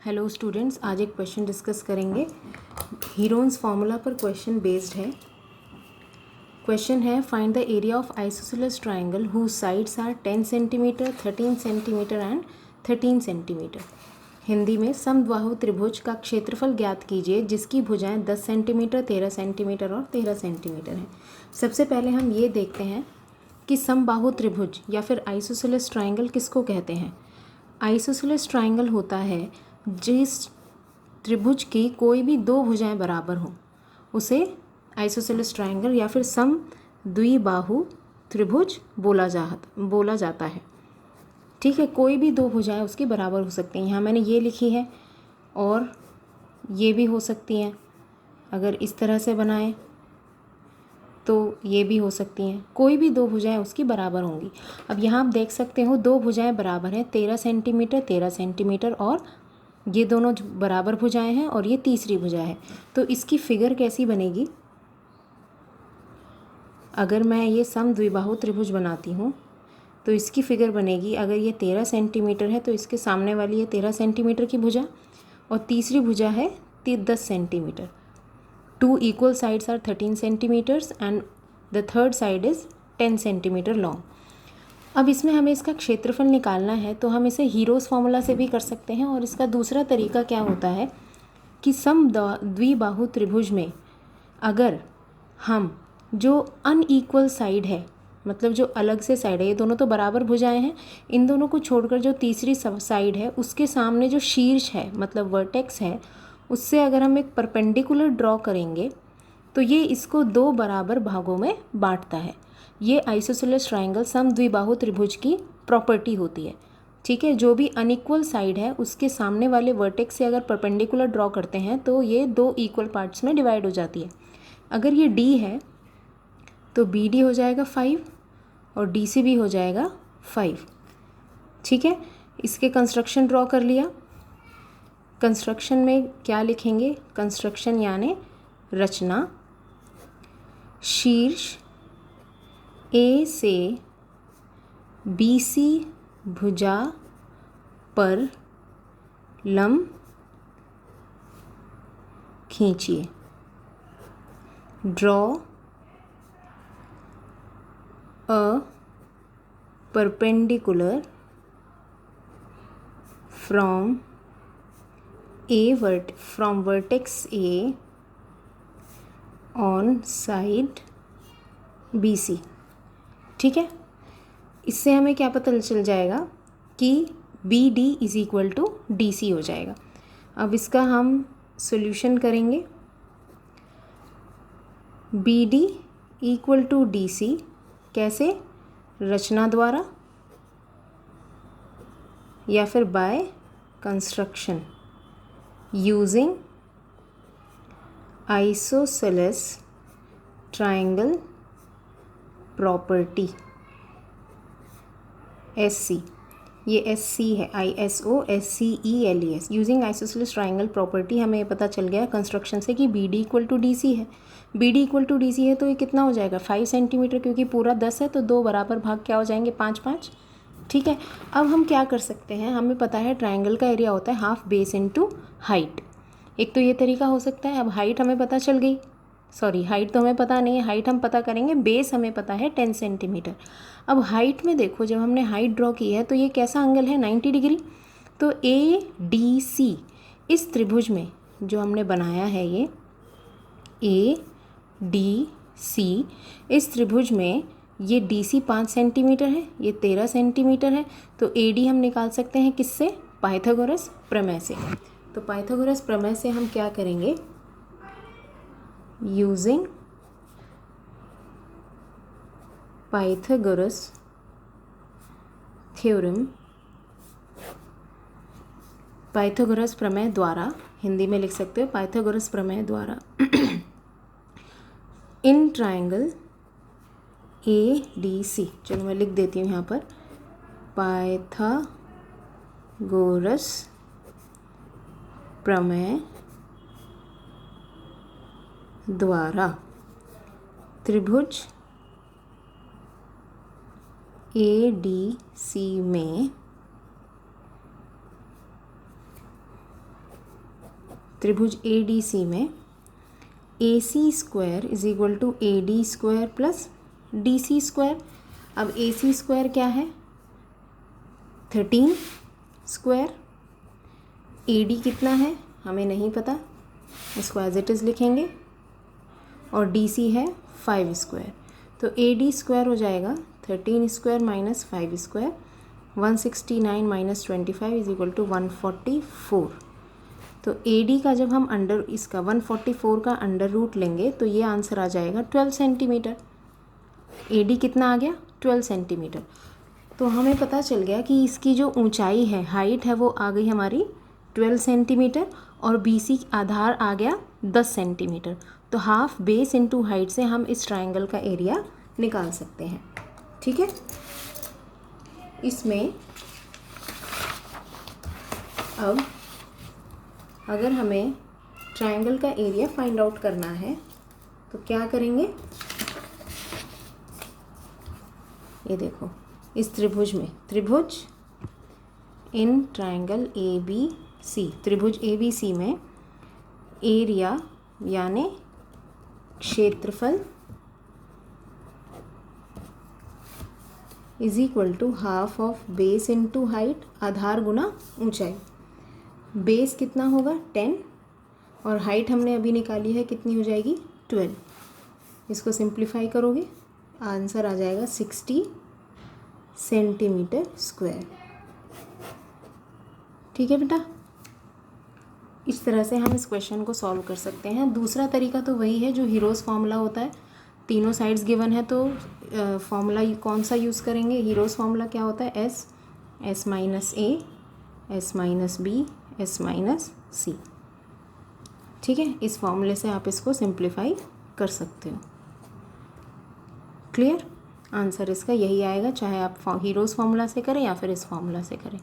Hello students, आज एक question discuss करेंगे। हीरोन्स फार्मूला पर क्वेश्चन बेस्ड है। क्वेश्चन है find the area of isosceles triangle whose sides are 10 centimetre, 13 centimetre and 13 centimetre. Hindi में समबाहु त्रिभुज का क्षेत्रफल ज्ञात कीजिए जिसकी भुजाएं 10 सेंटीमीटर, 13 सेंटीमीटर और 13 सेंटीमीटर हैं। सबसे पहले हम ये देखते हैं कि समबाहु त्रिभुज या फिर आइसोसेलेस ट्राइंगल किसको कहते हैं। आइसोसेलेस ट्राइंगल होता है जिस त्रिभुज की कोई भी दो भुजाएं बराबर हों उसे आइसोसेलेस ट्राइंगल या फिर सम द्विबाहु त्रिभुज बोला जाता है। ठीक है, कोई भी दो भुजाएं उसकी बराबर हो सकती हैं। यहाँ मैंने ये लिखी है और ये भी हो सकती हैं। अगर इस तरह से बनाएं तो ये भी हो सकती हैं। कोई भी दो भुजाएं उसकी बराबर होंगी। अब यहाँ आप देख सकते हो दो भुजाएं बराबर हैं, 13 सेंटीमीटर 13 सेंटीमीटर, और ये दोनों बराबर भुजाएं हैं और ये तीसरी भुजा है। तो इसकी फिगर कैसी बनेगी? अगर मैं ये सम द्विबाहु त्रिभुज बनाती हूँ तो इसकी फिगर बनेगी, अगर ये 13 सेंटीमीटर है तो इसके सामने वाली है 13 सेंटीमीटर की भुजा और तीसरी भुजा है 10 centimetre. Two equal sides are 13 centimetres and the third side is 10 centimetre long. अब इसमें हमें इसका क्षेत्रफल निकालना है तो हम इसे हीरोस फार्मूला से भी कर सकते हैं। और इसका दूसरा तरीका क्या होता है कि सम द्विबाहु त्रिभुज में अगर हम जो अनइक्वल साइड है, मतलब जो अलग से साइड है, ये दोनों तो बराबर भुजाएं हैं, इन दोनों को छोड़कर जो तीसरी साइड है उसके सामने जो शीर्ष है मतलब वर्टेक्स है, उससे अगर हम एक परपेंडिकुलर ड्रॉ करेंगे तो ये इसको दो बराबर भागों में बांटता है। ये आइसोसेलेस ट्राइंगल सम द्विबाहु त्रिभुज की प्रॉपर्टी होती है। ठीक है, जो भी अनइक्वल साइड है उसके सामने वाले वर्टेक्स से अगर परपेंडिकुलर ड्रॉ करते हैं तो ये दो इक्वल पार्ट्स में डिवाइड हो जाती है। अगर ये डी है तो बी डी हो जाएगा 5 और डी सी भी हो जाएगा 5। ठीक है, इसके कंस्ट्रक्शन ड्रॉ कर लिया। कंस्ट्रक्शन में क्या लिखेंगे? कंस्ट्रक्शन यानी रचना। शीर्ष ए से बी सी भुजा पर लंब खींचिए। Draw a perpendicular from vertex A on side B C. ठीक है, इससे हमें क्या पता चल जाएगा कि B D is equal to D C हो जाएगा। अब इसका हम सॉल्यूशन करेंगे। B D equal to D C कैसे? रचना द्वारा या फिर by construction using isosceles triangle property SC। ये SC है, ISOSCELES। Using isosceles triangle property हमें ये पता चल गया कंस्ट्रक्शन से कि BD इक्वल टू DC है। BD इक्वल टू DC है तो ये कितना हो जाएगा? 5 सेंटीमीटर, क्योंकि पूरा 10 है तो दो बराबर भाग क्या हो जाएंगे? 5 5। ठीक है, अब हम क्या कर सकते हैं, हमें पता है ट्राइंगल का एरिया होता है हाफ बेस इनटू हाइट। एक तो ये तरीका हो सकता है। अब हाइट हमें पता चल गई, सॉरी हाइट तो हमें पता नहीं है, हाइट हम पता करेंगे, बेस हमें पता है 10 सेंटीमीटर। अब हाइट में देखो, जब हमने हाइट ड्रॉ की है तो ये कैसा एंगल है? 90 डिग्री। तो ADC इस त्रिभुज में जो हमने बनाया है, ये ADC इस त्रिभुज में ये DC 5 सेंटीमीटर है, ये 13 सेंटीमीटर है। तो AD हम निकाल सकते हैं किससे? पाइथागोरस प्रमेय से। तो पाइथागोरस प्रमेय से हम क्या करेंगे? यूजिंग पाइथागोरस थ्योरम, पाइथागोरस प्रमेय द्वारा, हिंदी में लिख सकते हो पाइथागोरस प्रमेय द्वारा, इन ट्राइंगल ADC, चलो मैं लिख देती हूँ यहाँ पर, पाइथागोरस प्रमेय द्वारा त्रिभुज ADC में त्रिभुज ए डी सी में A C square is equal to A D square plus D C square. अब ए सी स्क्वायर क्या है? 13 स्क्वायर। ए डी कितना है हमें नहीं पता, इसको एज इट इज़ लिखेंगे। और डी सी है 5 स्क्वायर। तो ए डी स्क्वायर हो जाएगा 13 square minus 5 square, 169 minus 25 is equal to 144। तो ए डी का जब हम इसका 144 का अंडर रूट लेंगे तो ये आंसर आ जाएगा 12 सेंटीमीटर। ए डी कितना आ गया? 12 सेंटीमीटर। तो हमें पता चल गया कि इसकी जो ऊंचाई है, हाइट है, वो आ गई हमारी 12 सेंटीमीटर और बी सी आधार आ गया 10 सेंटीमीटर। तो हाफ बेस इनटू हाइट से हम इस ट्रायंगल का एरिया निकाल सकते हैं। ठीक है, इसमें अब अगर हमें ट्रायंगल का एरिया फाइंड आउट करना है तो क्या करेंगे? ये देखो, इस त्रिभुज में, त्रिभुज in triangle A B C, त्रिभुज ए बी सी में एरिया यानी क्षेत्रफल is equal to half of base into height, आधार गुना ऊंचाई। बेस कितना होगा? 10 और हाइट हमने अभी निकाली है, कितनी हो जाएगी? 12। इसको सिंप्लीफाई करोगे आंसर आ जाएगा 60 सेंटीमीटर स्क्वायर। ठीक है बेटा, इस तरह से हम इस क्वेश्चन को सॉल्व कर सकते हैं। दूसरा तरीका तो वही है जो हीरोज़ फार्मूला होता है, तीनों साइड्स गिवन है तो फार्मूला कौन सा यूज़ करेंगे? हीरोज़ फार्मूला क्या होता है? S minus A, S minus B, S minus C. ठीक है, इस फॉर्मूले से आप इसको सिंप्लीफाई कर सकते हो। क्लियर? आंसर इसका यही आएगा, चाहे आप हीरोज़ फार्मूला से करें या फिर इस फार्मूला से करें।